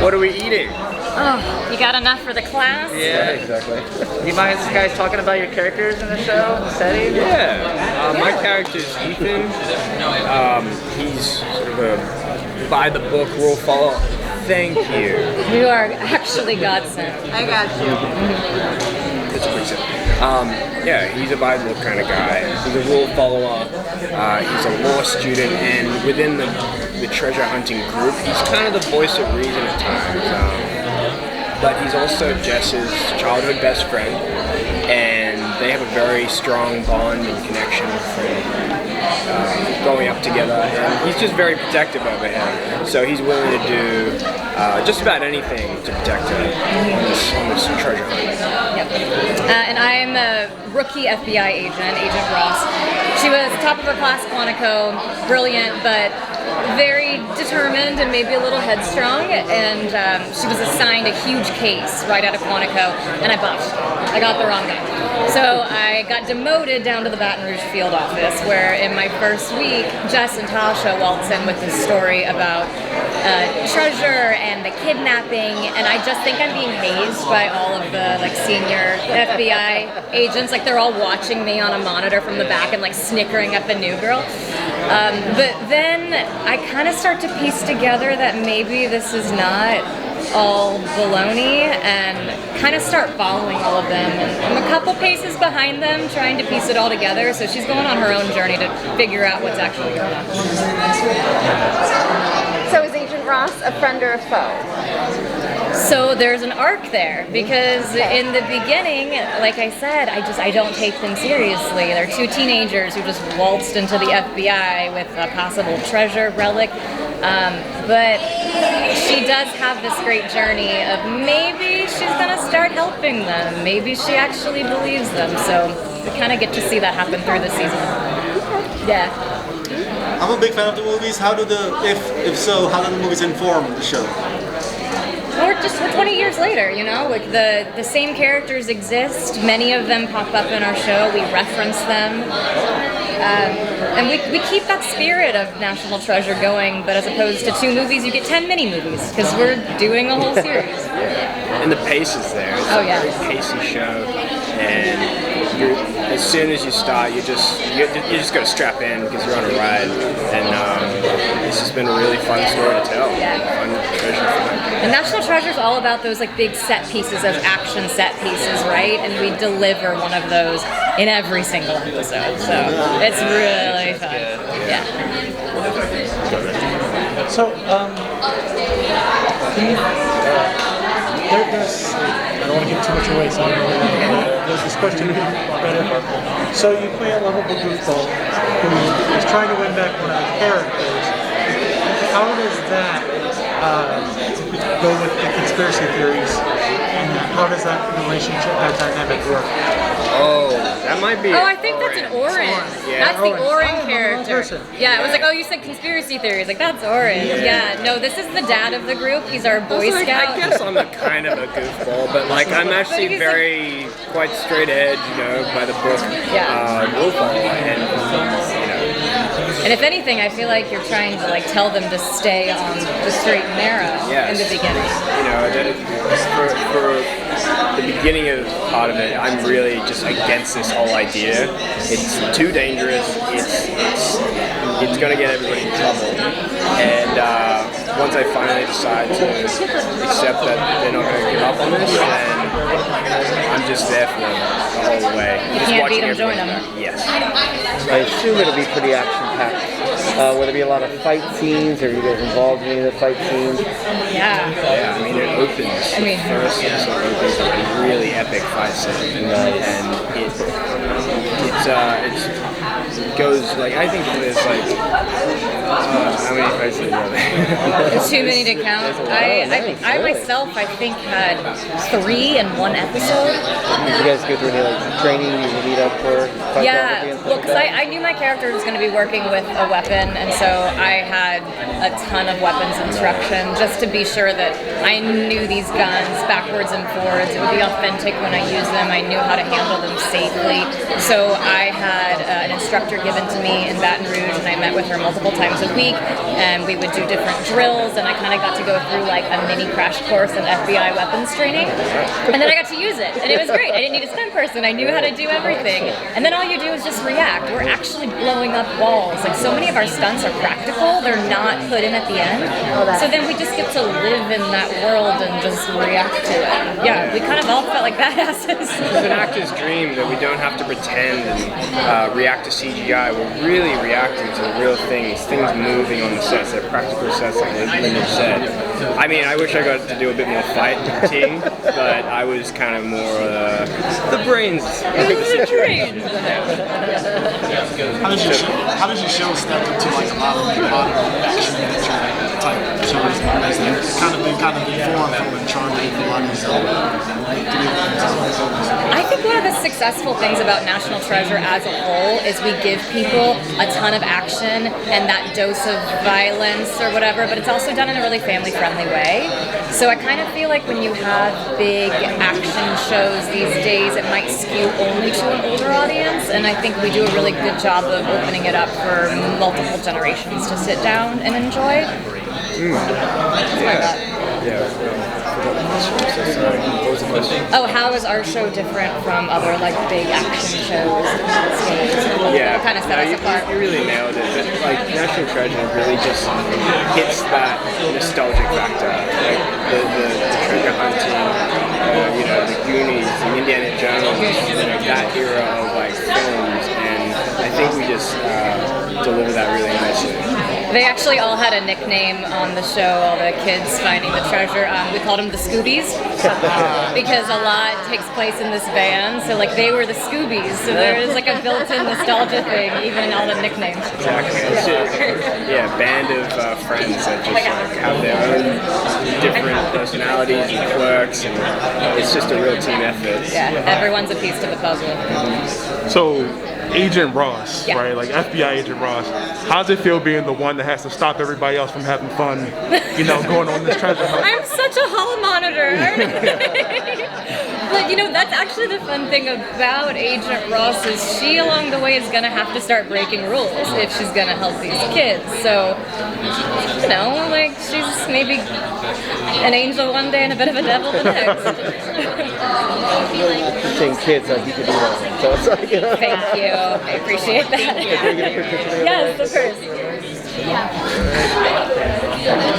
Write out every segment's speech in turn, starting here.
What are we eating? Oh, you got enough for the class? Yeah, exactly. Do you mind guys talking about your characters in the show, the setting? Yeah. My character is Ethan. He's sort of a by-the-book rule follower. Thank you. You are actually godsend. I got you. It's pretty simple. Yeah, he's a by-the-book kind of guy. He's a rule follower. He's a law student, and within the treasure hunting group, he's kind of the voice of reason at times. But he's also Jess's childhood best friend, and they have a very strong bond and connection from growing up together, and he's just very protective over him. So he's willing to do just about anything to protect her on this treasure hunt. Yep. And I'm a rookie FBI agent, Agent Ross. She was top of her class at Quantico, brilliant, but very determined and maybe a little headstrong, and she was assigned a huge case right out of Quantico, and I botched. I got the wrong guy. So I got demoted down to the Baton Rouge field office, where in my first week, Jess and Tasha waltz in with this story about treasure and the kidnapping, and I just think I'm being hazed by all of the senior FBI agents. They're all watching me on a monitor from the back and snickering at the new girl. But then I kind of start to piece together that maybe this is not all baloney, and kind of start following all of them. And I'm a couple paces behind them, trying to piece it all together. So she's going on her own journey to figure out what's actually going on. So is Agent Ross a friend or a foe? So there's an arc there, because in the beginning, like I said, I don't take them seriously. They're two teenagers who just waltzed into the FBI with a possible treasure relic. But she does have this great journey of maybe she's going to start helping them. Maybe she actually believes them. So we kind of get to see that happen through the season. Yeah. I'm a big fan of the movies. How do if so, how do the movies inform the show? We're 20 years later, the same characters exist. Many of them pop up in our show. We reference them. And we keep that spirit of National Treasure going, but as opposed to 2 movies, you get 10 mini-movies, because we're doing a whole series. And the pace is there. It's a very pacey show, and as soon as you start, you just got to strap in because you're on a ride, and it's just been a really fun story to tell. Fun treasure hunt. And National Treasure is all about those big set pieces, those action set pieces, right? And we deliver one of those in every single episode, so it's really fun. Yeah. So, there's, I don't want to give too much away, so there's this question. So you play a lovable goofball who is trying to win back one of the characters. How does that go with the conspiracy theories? And how does that relationship, that dynamic work? Oh, that might be. Oh, I think that's an Oren. Yeah. That's the Oren character. Yeah, it was you said conspiracy theories. That's Oren. Yeah, no, this is the dad of the group. He's our Boy Scout. I guess I'm kind of a goofball, but I'm actually very quite straight edge, by the book. Rule follower, and if anything, I feel like you're trying to tell them to stay on the straight and narrow in the beginning. For the beginning of part of it, I'm really just against this whole idea. It's too dangerous. It's going to get everybody in trouble. And once I finally decide to accept that they're not going to give up on this, then I'm just there for them the whole way. You can't beat them, join them. Yes. I assume it'll be pretty action-packed. Will there be a lot of fight scenes? Are you guys involved in any of the fight scenes? Yeah. Yeah, it opens. First episode opens with a really epic fight scene, and it goes I think there's how many fights are there? It's too many to count. I myself, I think, had 3 in one episode. Did you guys go through any training you lead up for? Because I knew my character was going to be working with a weapon, and so I had a ton of weapons instruction just to be sure that I knew these guns backwards and forwards. It would be authentic when I use them. I knew how to handle them safely. So I had an instructor given to me in Baton Rouge, and I met with her multiple times times a week, and we would do different drills, and I kind of got to go through like a mini crash course in FBI weapons training, and then I got to use it, and it was great. I didn't need a stunt person. I knew how to do everything, and then all you do is just react. We're actually blowing up walls. Like, so many of our stunts are practical. They're not put in at the end. So then we just get to live in that world and just react to it. Yeah, we kind of all felt like badasses. It's an actor's dream that we don't have to pretend and react to CGI. We're really reacting to real things moving on the sets. They're practical sets, like Lyndon said. I mean, I wish I got to do a bit more fighting, but I was kind of more the brains of the situation. How does your show step into like a lot of action adventure type shows? It's kind of been informed from and charming a lot of these I think one of the successful things about National Treasure as a whole is we give people a ton of action and that dose of violence or whatever, but it's also done in a really family-friendly way. So I kind of feel like when you have big action shows these days, it might skew only to an older audience, and I think we do a really good job of opening it up for multiple generations to sit down and enjoy. That's my thought. Oh, how is our show different from other like big action shows? Yeah, what kind of set us apart? You really nailed it. But, like, National Treasure really just hits that nostalgic factor. Like the treasure hunting, you know, the Goonies, the Indiana Jones, you know, that era of like films, and I think we just deliver that really nicely. They actually all had a nickname on the show, all the kids finding the treasure. We called them the Scoobies because a lot takes place in this van. So like they were the Scoobies. So there's like a built-in nostalgia thing, even in all the nicknames. Exactly. It's just, band of friends that just like have their own different personalities and quirks, and it's just a real team effort. Yeah, everyone's a piece to the puzzle. So, Agent Ross, Yeah. right? Like FBI Agent Ross. How does it feel being the one that has to stop everybody else from having fun, you know, going on this treasure hunt? I'm such a hall monitor. But you know, that's actually the fun thing about Agent Ross is she along the way is gonna have to start breaking rules if she's gonna help these kids. So, you know, like she's maybe an angel one day and a bit of a devil the next. You're saying kids, like you could do that. So it's like, you know. Thank you. I appreciate that. Yes, of course.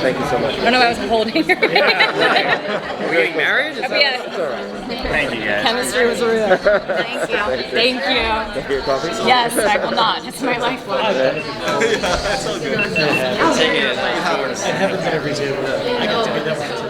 Thank you so much. I don't know why I was holding her. Are we getting married? Yeah. Thank you, guys. Chemistry was real. Thank you. Thank you. Can I get your coffee? Yes, I will not. It's my lifeline. That's all good. It happens at every table. I get to be that one too.